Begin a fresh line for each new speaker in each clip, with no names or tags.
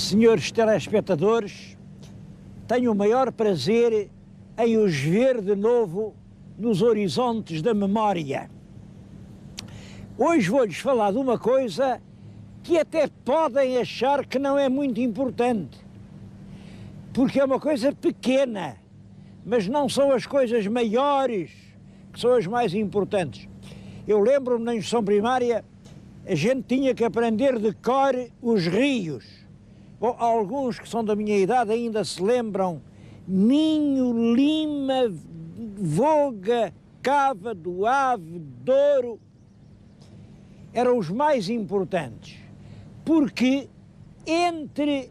Senhores telespectadores, tenho o maior prazer em os ver de novo nos horizontes da memória. Hoje vou-lhes falar de uma coisa que até podem achar que não é muito importante, porque é uma coisa pequena, mas não são as coisas maiores que são as mais importantes. Eu lembro-me na instrução primária, a gente tinha que aprender de cor os rios. Bom, alguns que são da minha idade ainda se lembram: Minho, Lima, Voga, Cávado, Ave, Douro. Eram os mais importantes, porque entre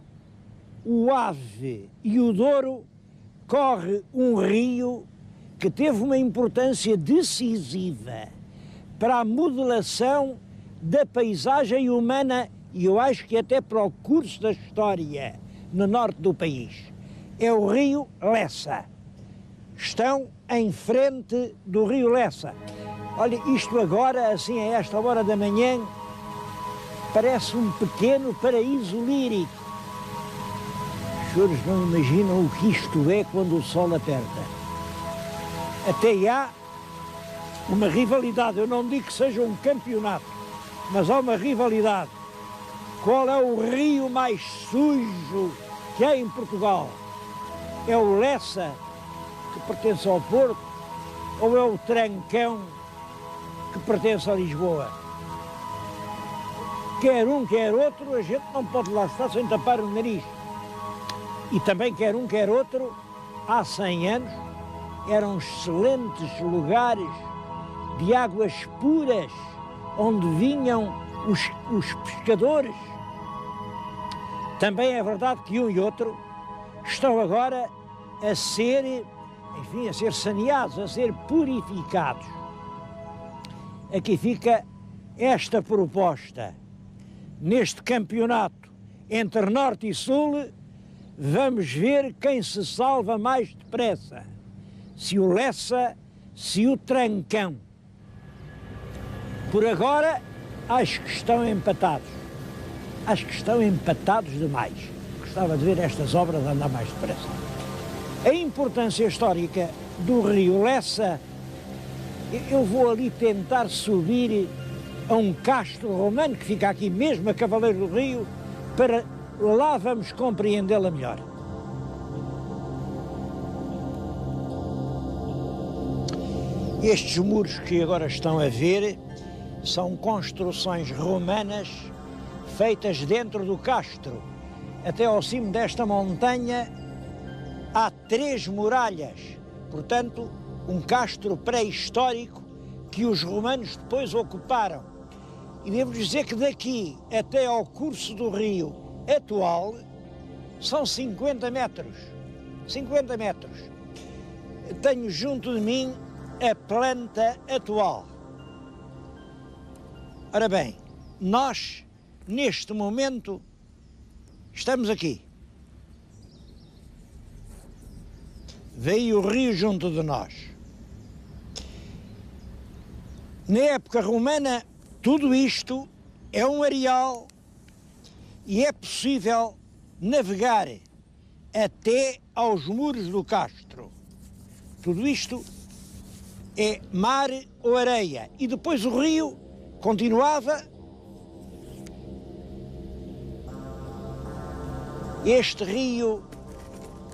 o Ave e o Douro corre um rio que teve uma importância decisiva para a modelação da paisagem humana e eu acho que até para o curso da história no norte do país. É o rio Lessa. Estão em frente do rio Lessa. Olha, isto agora, assim a esta hora da manhã, parece um pequeno paraíso lírico. Os senhores não imaginam o que isto é quando o sol aperta. Até há uma rivalidade, eu não digo que seja um campeonato, mas há uma rivalidade. Qual é o rio mais sujo que há em Portugal? É o Lessa, que pertence ao Porto, ou é o Trancão, que pertence a Lisboa? Quer um, quer outro, a gente não pode lá estar sem tapar o nariz. E também quer um, quer outro, há 100 anos, eram excelentes lugares de águas puras, onde vinham os pescadores. Também é verdade que um e outro estão agora a ser, enfim, a ser saneados, a ser purificados. Aqui fica esta proposta. Neste campeonato entre Norte e Sul, vamos ver quem se salva mais depressa. Se o Lessa, se o Trancão. Por agora, acho que estão empatados. Acho que estão empatados demais. Gostava de ver estas obras andar mais depressa. A importância histórica do rio Lessa, eu vou ali tentar subir a um castro romano que fica aqui mesmo a Cavaleiro do Rio, para lá vamos compreendê-la melhor. Estes muros que agora estão a ver são construções romanas feitas dentro do castro. Até ao cimo desta montanha há 3 muralhas, portanto, um castro pré-histórico que os romanos depois ocuparam. E devo dizer que daqui até ao curso do rio atual são 50 metros. 50 metros. Tenho junto de mim a planta atual. Ora bem, nós, neste momento, estamos aqui. Veio o rio junto de nós. Na época romana, tudo isto é um areal e é possível navegar até aos muros do castro. Tudo isto é mar ou areia. E depois o rio continuava. Este rio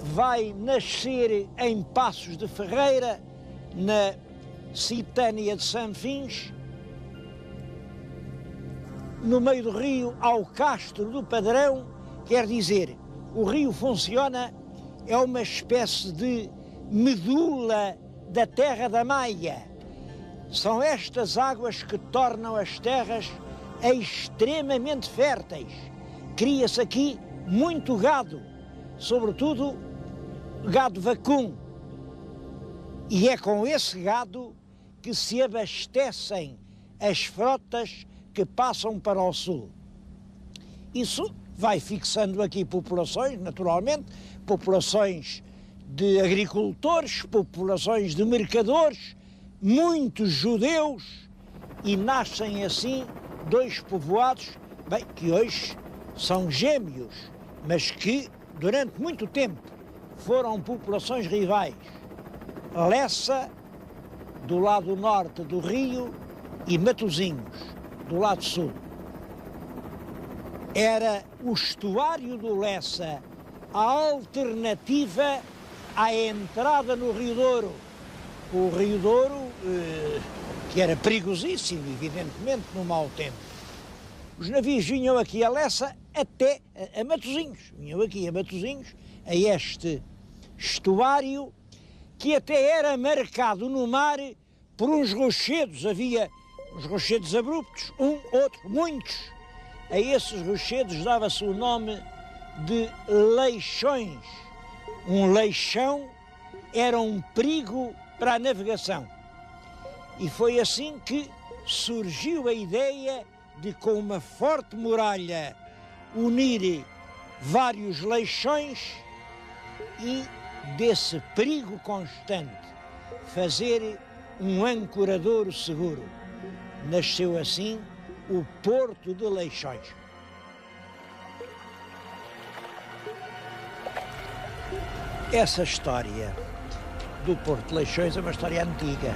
vai nascer em Passos de Ferreira, na Citânia de Sanfins. No meio do rio há o Castro do Padrão, quer dizer, o rio funciona, é uma espécie de medula da terra da Maia. São estas águas que tornam as terras extremamente férteis. Cria-se aqui muito gado, sobretudo gado vacum. E é com esse gado que se abastecem as frotas que passam para o sul. Isso vai fixando aqui populações, naturalmente, populações de agricultores, populações de mercadores, muitos judeus, e nascem assim 2 povoados, bem, que hoje são gêmeos, mas que durante muito tempo foram populações rivais. Lessa, do lado norte do rio, e Matosinhos, do lado sul. Era o estuário do Lessa a alternativa à entrada no Rio Douro. O Rio Douro, que era perigosíssimo, evidentemente, no mau tempo. Os navios vinham aqui a Lessa até a Matosinhos. Vinham aqui a Matosinhos, a este estuário, que até era marcado no mar por uns rochedos. Havia uns rochedos abruptos, um, outro, muitos. A esses rochedos dava-se o nome de leixões. Um leixão era um perigo para a navegação. E foi assim que surgiu a ideia de, com uma forte muralha, unir vários leixões e, desse perigo constante, fazer um ancoradouro seguro. Nasceu assim o Porto de Leixões. Essa história do Porto de Leixões é uma história antiga.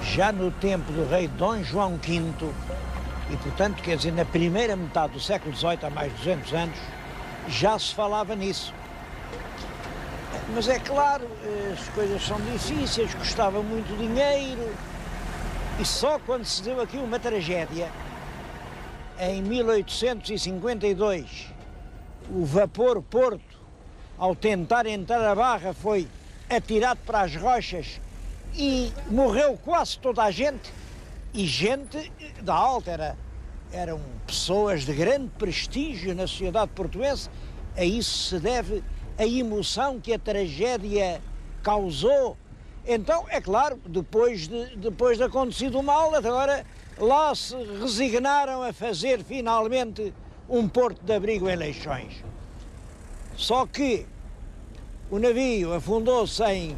Já no tempo do rei Dom João V, e portanto, quer dizer, na primeira metade do século XVIII, há mais de 200 anos, já se falava nisso. Mas é claro, as coisas são difíceis, custava muito dinheiro, e só quando se deu aqui uma tragédia, em 1852, o vapor Porto, ao tentar entrar a barra, foi atirado para as rochas e morreu quase toda a gente, e gente da alta, eram pessoas de grande prestígio na sociedade portuense. A isso se deve a emoção que a tragédia causou. Então, é claro, depois de acontecido o mal, agora lá se resignaram a fazer finalmente um porto de abrigo em Leixões. Só que o navio afundou-se em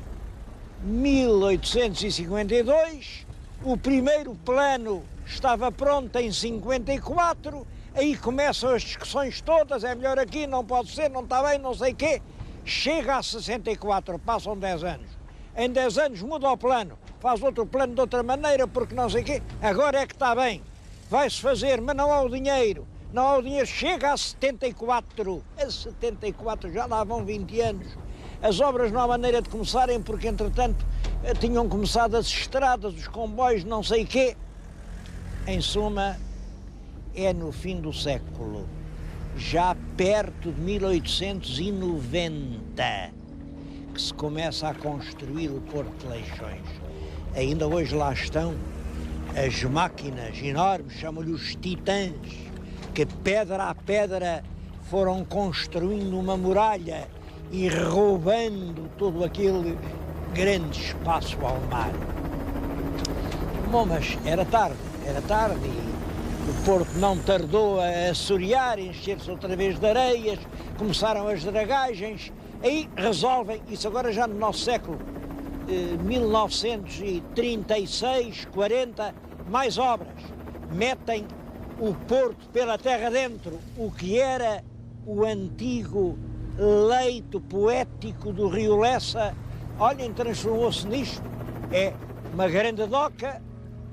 1852, o primeiro plano estava pronto em 54, aí começam as discussões todas, é melhor aqui, não pode ser, não está bem, não sei o quê. Chega a 64, passam 10 anos. Em 10 anos muda o plano, faz outro plano de outra maneira, porque não sei o quê. Agora é que está bem, vai-se fazer, mas não há o dinheiro. Não há o dinheiro, chega a 74. A 74 já lá vão 20 anos. As obras não há maneira de começarem, porque entretanto tinham começado as estradas, os comboios, não sei o quê. Em suma, é no fim do século, já perto de 1890, que se começa a construir o Porto de Leixões. Ainda hoje lá estão as máquinas enormes, chamam-lhe os titãs, que pedra a pedra foram construindo uma muralha e roubando todo aquele grande espaço ao mar. Bom, mas era tarde e o Porto não tardou a assorear, encher-se outra vez de areias, começaram as dragagens, aí resolvem, isso agora já no nosso século, 1936, 40, mais obras, metem o Porto pela terra dentro, o que era o antigo leito poético do Rio Lessa. Olhem, transformou-se nisto, é uma grande doca,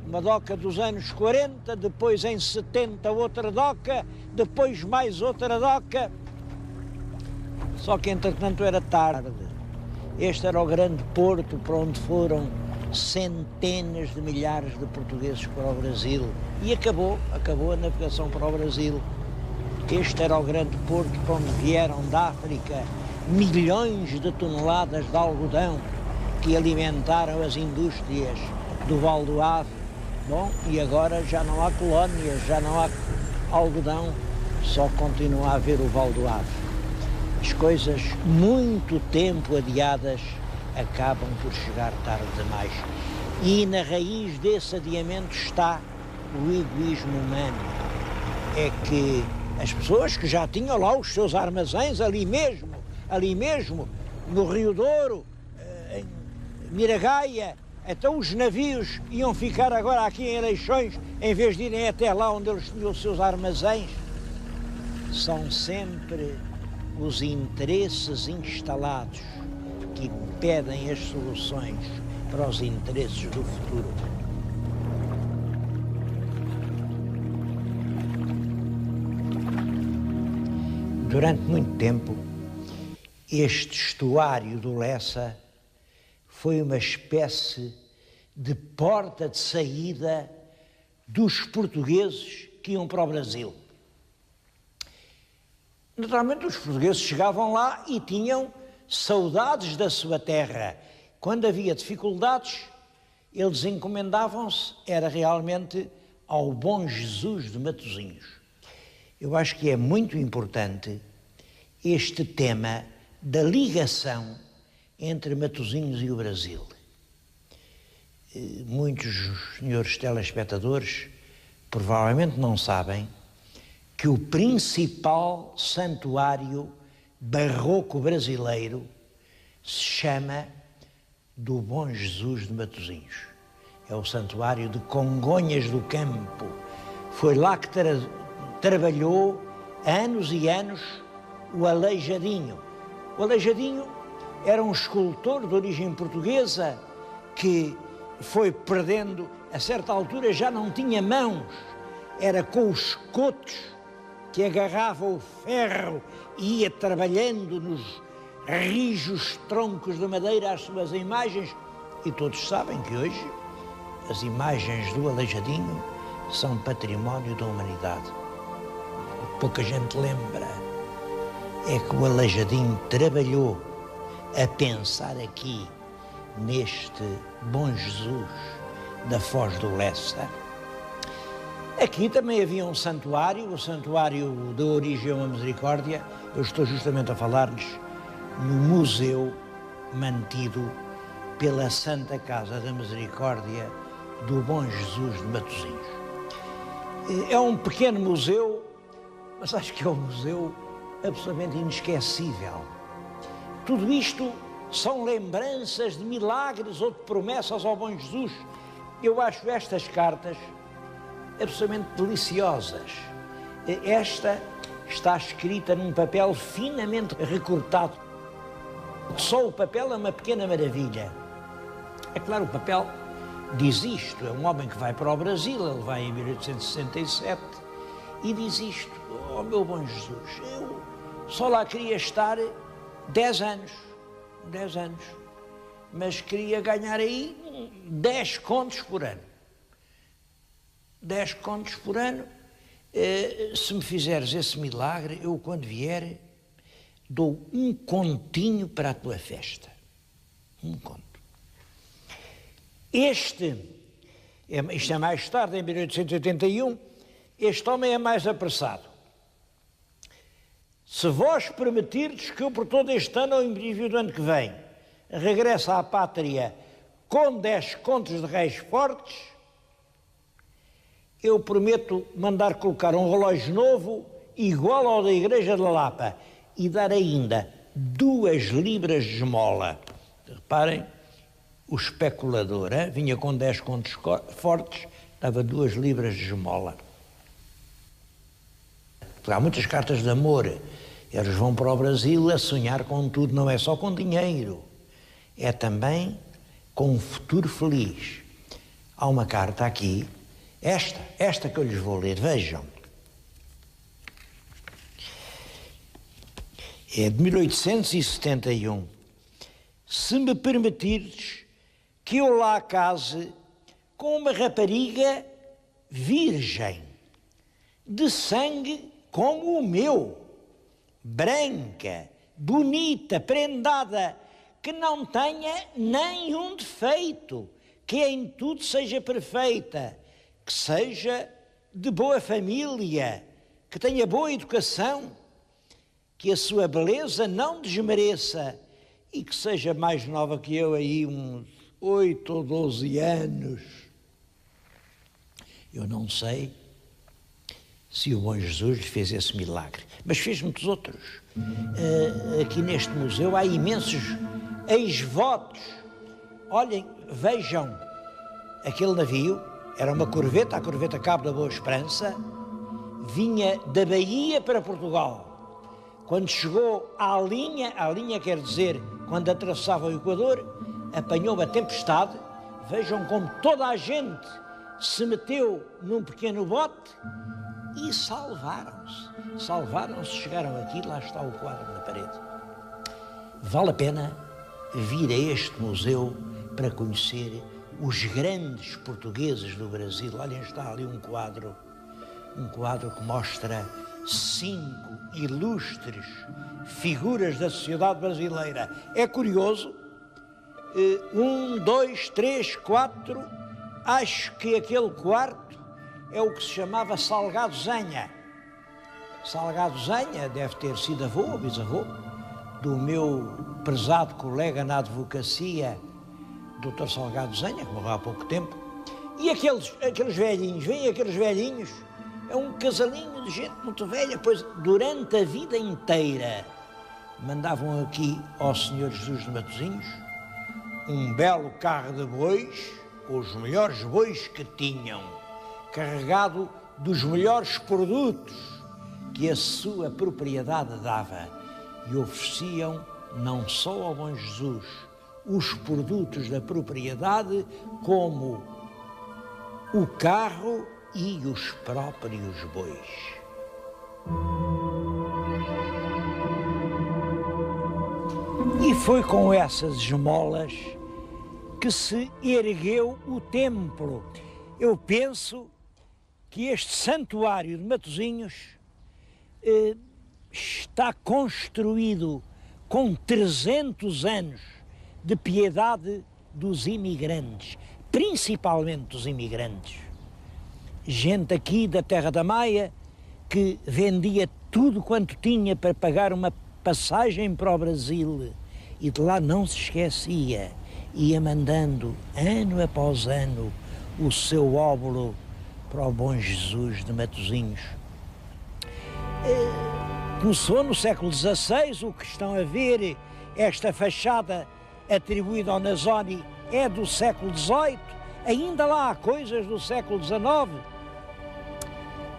uma doca dos anos 40, depois em 70 outra doca, depois mais outra doca, só que entretanto era tarde. Este era o grande porto para onde foram centenas de milhares de portugueses para o Brasil, e acabou a navegação para o Brasil. Este era o grande porto para onde vieram da África milhões de toneladas de algodão que alimentaram as indústrias do Val do Ave. Bom, e agora já não há colónias, já não há algodão, só continua a haver o Val do Ave. As coisas, muito tempo adiadas, acabam por chegar tarde demais. E na raiz desse adiamento está o egoísmo humano. É que as pessoas que já tinham lá os seus armazéns ali mesmo, no Rio Douro, em Miragaia, então os navios iam ficar agora aqui em Leixões, em vez de irem até lá onde eles tinham os seus armazéns. São sempre os interesses instalados que impedem as soluções para os interesses do futuro. Durante muito tempo, este estuário do Lessa foi uma espécie de porta de saída dos portugueses que iam para o Brasil. Naturalmente, os portugueses chegavam lá e tinham saudades da sua terra. Quando havia dificuldades, eles encomendavam-se, era realmente ao Bom Jesus de Matosinhos. Eu acho que é muito importante este tema da ligação entre Matosinhos e o Brasil. Muitos senhores telespectadores provavelmente não sabem que o principal santuário barroco brasileiro se chama do Bom Jesus de Matosinhos. É o santuário de Congonhas do Campo. Foi lá que trabalhou anos e anos o Aleijadinho. O Aleijadinho era um escultor de origem portuguesa que foi perdendo, a certa altura já não tinha mãos, era com os cotos que agarrava o ferro e ia trabalhando nos rijos troncos de madeira as suas imagens. E todos sabem que hoje as imagens do Aleijadinho são património da humanidade. O que pouca gente lembra é que o Aleijadinho trabalhou a pensar aqui neste Bom Jesus da Foz do Lessa. Aqui também havia um santuário, o Santuário da Origem à Misericórdia. Eu estou justamente a falar-lhes no museu mantido pela Santa Casa da Misericórdia do Bom Jesus de Matosinhos. É um pequeno museu, mas acho que é um museu absolutamente inesquecível. Tudo isto são lembranças de milagres ou de promessas ao Bom Jesus. Eu acho estas cartas absolutamente deliciosas. Esta está escrita num papel finamente recortado. Só o papel é uma pequena maravilha. É claro, o papel diz isto. É um homem que vai para o Brasil, ele vai em 1867 e diz isto: oh meu Bom Jesus, eu só lá queria estar 10 anos, mas queria ganhar aí 10 contos por ano. 10 contos por ano, se me fizeres esse milagre, eu quando vier dou um continho para a tua festa. Um conto. Isto é mais tarde, em 1881, este homem é mais apressado. Se vós permitirdes que eu por todo este ano, ou em princípio do ano que vem, regresse à pátria com 10 contos de réis fortes, eu prometo mandar colocar um relógio novo, igual ao da Igreja de Lapa, e dar ainda 2 libras de esmola. Reparem, o especulador vinha com 10 contos fortes, dava 2 libras de esmola. Porque há muitas cartas de amor. Eles vão para o Brasil a sonhar com tudo, não é só com dinheiro, é também com um futuro feliz. Há uma carta aqui, esta que eu lhes vou ler, vejam. É de 1871. Se me permitires que eu lá case com uma rapariga virgem, de sangue como o meu, branca, bonita, prendada, que não tenha nenhum defeito, que em tudo seja perfeita, que seja de boa família, que tenha boa educação, que a sua beleza não desmereça e que seja mais nova que eu aí, uns 8 ou 12 anos. Eu não sei se o Bom Jesus lhe fez esse milagre, mas fez muitos outros. Aqui neste museu há imensos ex-votos. Olhem, vejam, aquele navio era uma corveta, a corveta Cabo da Boa Esperança, vinha da Bahia para Portugal. Quando chegou à linha quer dizer, quando atravessava o Equador, apanhou uma tempestade. Vejam como toda a gente se meteu num pequeno bote e salvaram-se, chegaram aqui, lá está o quadro na parede. Vale a pena vir a este museu para conhecer os grandes portugueses do Brasil. Olhem, está ali um quadro que mostra 5 ilustres figuras da sociedade brasileira. É curioso, 1, 2, 3, 4, acho que aquele quarto é o que se chamava Salgado Zenha. Salgado Zenha deve ter sido avô ou bisavô do meu prezado colega na advocacia, Dr. Salgado Zenha, que morreu há pouco tempo. E aqueles velhinhos, vêm aqueles velhinhos, é um casalinho de gente muito velha, pois durante a vida inteira mandavam aqui ao Senhor Jesus de Matosinhos um belo carro de bois, os melhores bois que tinham, carregado dos melhores produtos que a sua propriedade dava, e ofereciam não só ao Bom Jesus os produtos da propriedade, como o carro e os próprios bois. E foi com essas esmolas que se ergueu o templo. Eu penso que este santuário de Matosinhos está construído com 300 anos de piedade dos imigrantes, principalmente dos imigrantes. Gente aqui da Terra da Maia que vendia tudo quanto tinha para pagar uma passagem para o Brasil e de lá não se esquecia, ia mandando ano após ano o seu óbolo para o Bom Jesus de Matosinhos. Começou no século XVI, o que estão a ver, esta fachada atribuída ao Nasoni é do século XVIII, ainda lá há coisas do século XIX,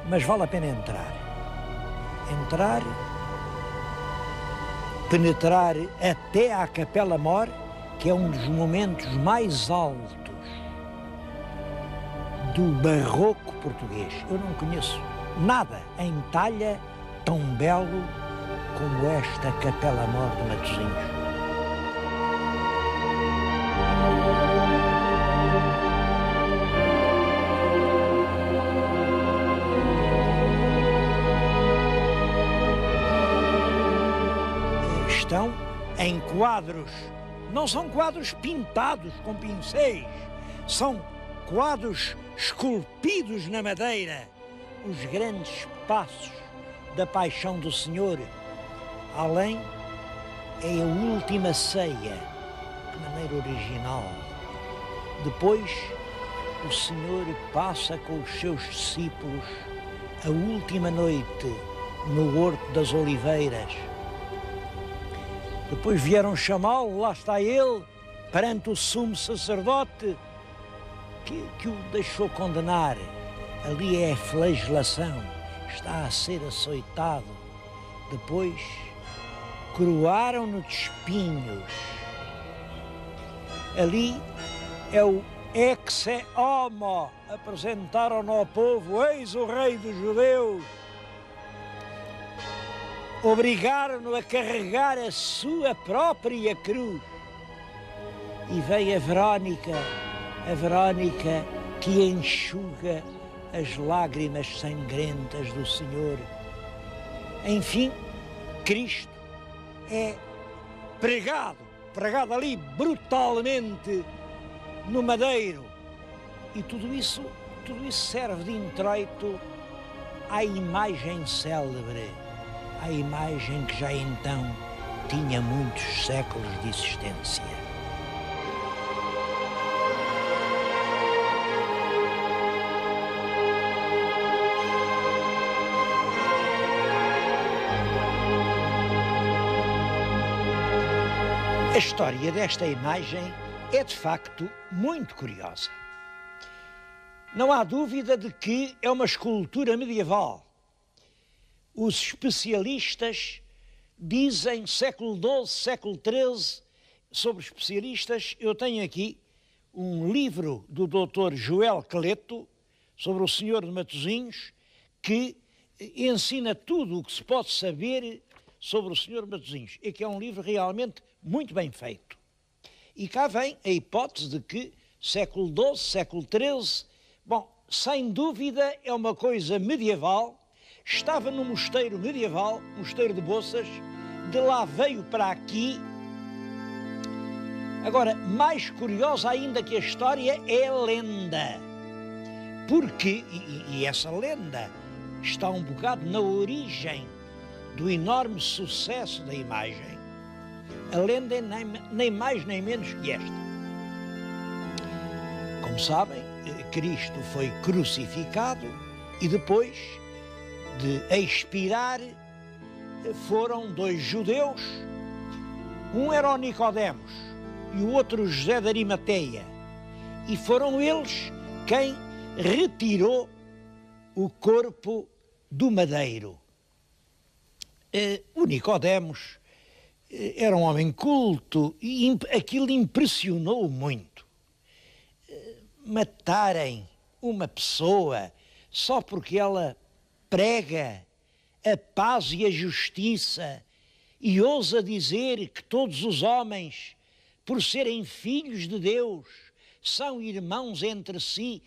mas vale a pena entrar, penetrar até à Capela Mor, que é um dos momentos mais altos do barroco português. Eu não conheço nada em talha tão belo como esta Capela Mor de Matosinhos. Estão em quadros, não são quadros pintados com pincéis, são quadros esculpidos na madeira, os grandes passos da Paixão do Senhor. Além, é a última ceia, de maneira original. Depois, o Senhor passa com os seus discípulos a última noite no Horto das Oliveiras. Depois vieram chamá-lo, lá está ele, perante o sumo sacerdote, que o deixou condenar. Ali é a flagelação, está a ser açoitado. Depois coroaram-no de espinhos. Ali é o exe homo, apresentaram-no ao povo, eis o rei dos judeus. Obrigaram-no a carregar a sua própria cruz. E veio a Verónica que enxuga as lágrimas sangrentas do Senhor. Enfim, Cristo é pregado ali brutalmente no madeiro. E tudo isso serve de introito à imagem célebre, à imagem que já então tinha muitos séculos de existência. A história desta imagem é, de facto, muito curiosa. Não há dúvida de que é uma escultura medieval. Os especialistas dizem século XII, século XIII, sobre especialistas. Eu tenho aqui um livro do Dr. Joel Cleto, sobre o Senhor de Matosinhos, que ensina tudo o que se pode saber sobre o Senhor de Matosinhos, e que é um livro realmente muito bem feito. E cá vem a hipótese de que século XII, século XIII, bom, sem dúvida é uma coisa medieval, estava no mosteiro medieval, mosteiro de Boças, de lá veio para aqui. Agora, mais curiosa ainda que a história é a lenda, porque, e essa lenda está um bocado na origem do enorme sucesso da imagem. A lenda é nem mais nem menos que esta. Como sabem, Cristo foi crucificado e depois de expirar foram dois judeus, um era o Nicodemos e o outro José de Arimateia, e foram eles quem retirou o corpo do madeiro. O Nicodemos era um homem culto e aquilo impressionou muito. Matarem uma pessoa só porque ela prega a paz e a justiça e ousa dizer que todos os homens, por serem filhos de Deus, são irmãos entre si.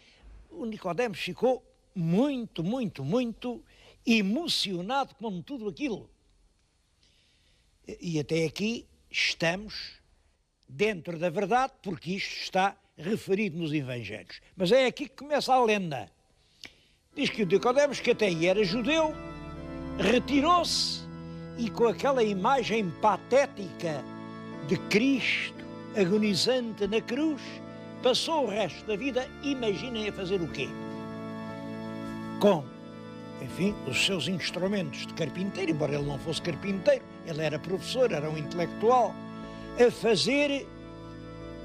O Nicodemos ficou muito emocionado com tudo aquilo. E até aqui estamos dentro da verdade, porque isto está referido nos Evangelhos. Mas é aqui que começa a lenda. Diz que o Nicodemos, que até era judeu, retirou-se e com aquela imagem patética de Cristo agonizante na cruz, passou o resto da vida, imaginem, a fazer o quê? Com, enfim, os seus instrumentos de carpinteiro, embora ele não fosse carpinteiro, ele era professor, era um intelectual, a fazer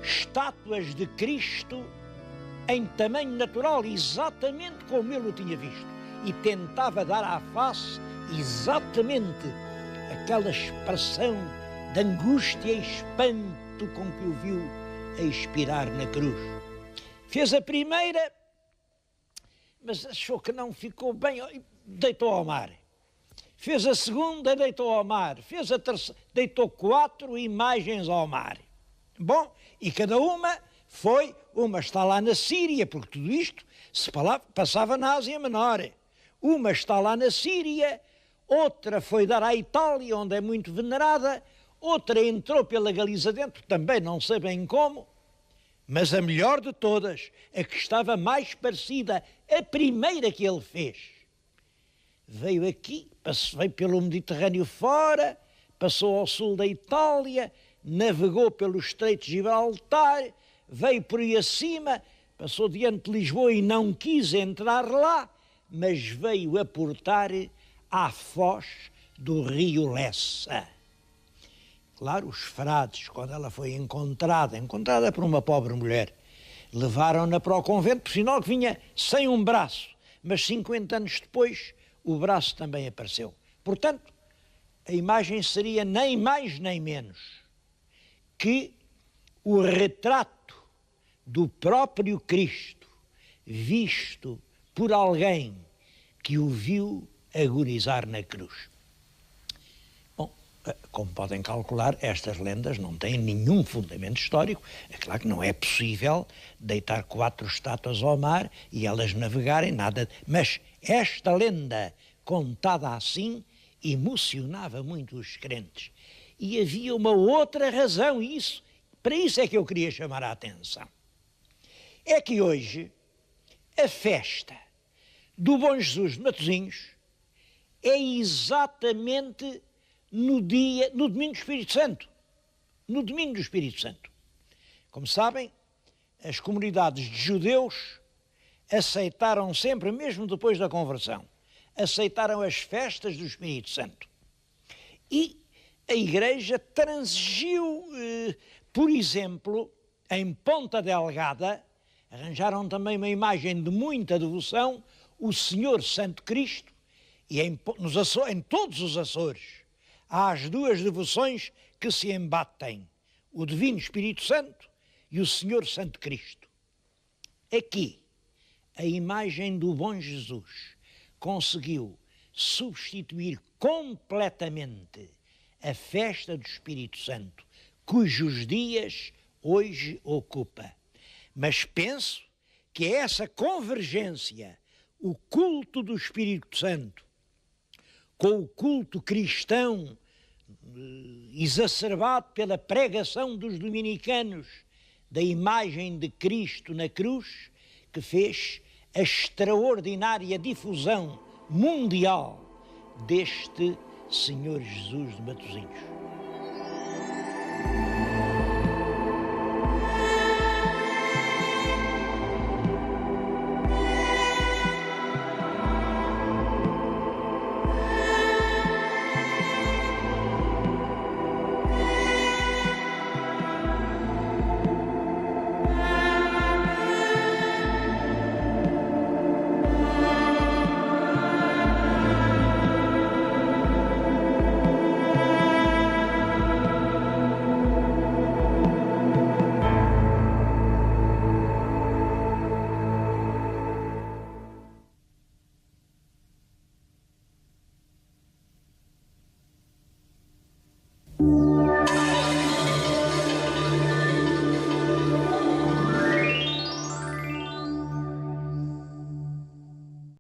estátuas de Cristo em tamanho natural, exatamente como ele o tinha visto, e tentava dar à face exatamente aquela expressão de angústia e espanto com que o viu a expirar na cruz. Fez a primeira, mas achou que não ficou bem, deitou ao mar. Fez a segunda, deitou ao mar. Fez a terceira, deitou 4 imagens ao mar. Bom, e cada uma está lá na Síria, porque tudo isto passava na Ásia Menor. Uma está lá na Síria, outra foi dar à Itália, onde é muito venerada, outra entrou pela Galiza dentro, também não sei bem como, mas a melhor de todas, a que estava mais parecida, a primeira que ele fez, veio aqui, veio pelo Mediterrâneo fora, passou ao sul da Itália, navegou pelo Estreito de Gibraltar, veio por aí acima, passou diante de Lisboa e não quis entrar lá, mas veio aportar à foz do rio Lessa. Claro, os frades, quando ela foi encontrada por uma pobre mulher, levaram-na para o convento, por sinal que vinha sem um braço, mas 50 anos depois o braço também apareceu. Portanto, a imagem seria nem mais nem menos que o retrato do próprio Cristo, visto por alguém que o viu agonizar na cruz. Bom, como podem calcular, estas lendas não têm nenhum fundamento histórico. É claro que não é possível deitar 4 estátuas ao mar e elas navegarem, nada. Mas esta lenda, contada assim, emocionava muito os crentes. E havia uma outra razão, e para isso é que eu queria chamar a atenção. É que hoje a festa do Bom Jesus de Matosinhos é exatamente no domingo do Espírito Santo. No domingo do Espírito Santo. Como sabem, as comunidades de judeus aceitaram sempre, mesmo depois da conversão, aceitaram as festas do Espírito Santo. E a Igreja transigiu, por exemplo, em Ponta Delgada, arranjaram também uma imagem de muita devoção, o Senhor Santo Cristo, e em todos os Açores há as duas devoções que se embatem, o Divino Espírito Santo e o Senhor Santo Cristo. Aqui, a imagem do bom Jesus conseguiu substituir completamente a festa do Espírito Santo, cujos dias hoje ocupa. Mas penso que essa convergência, o culto do Espírito Santo, com o culto cristão exacerbado pela pregação dos dominicanos da imagem de Cristo na cruz, que fez a extraordinária difusão mundial deste Senhor Jesus de Matosinhos.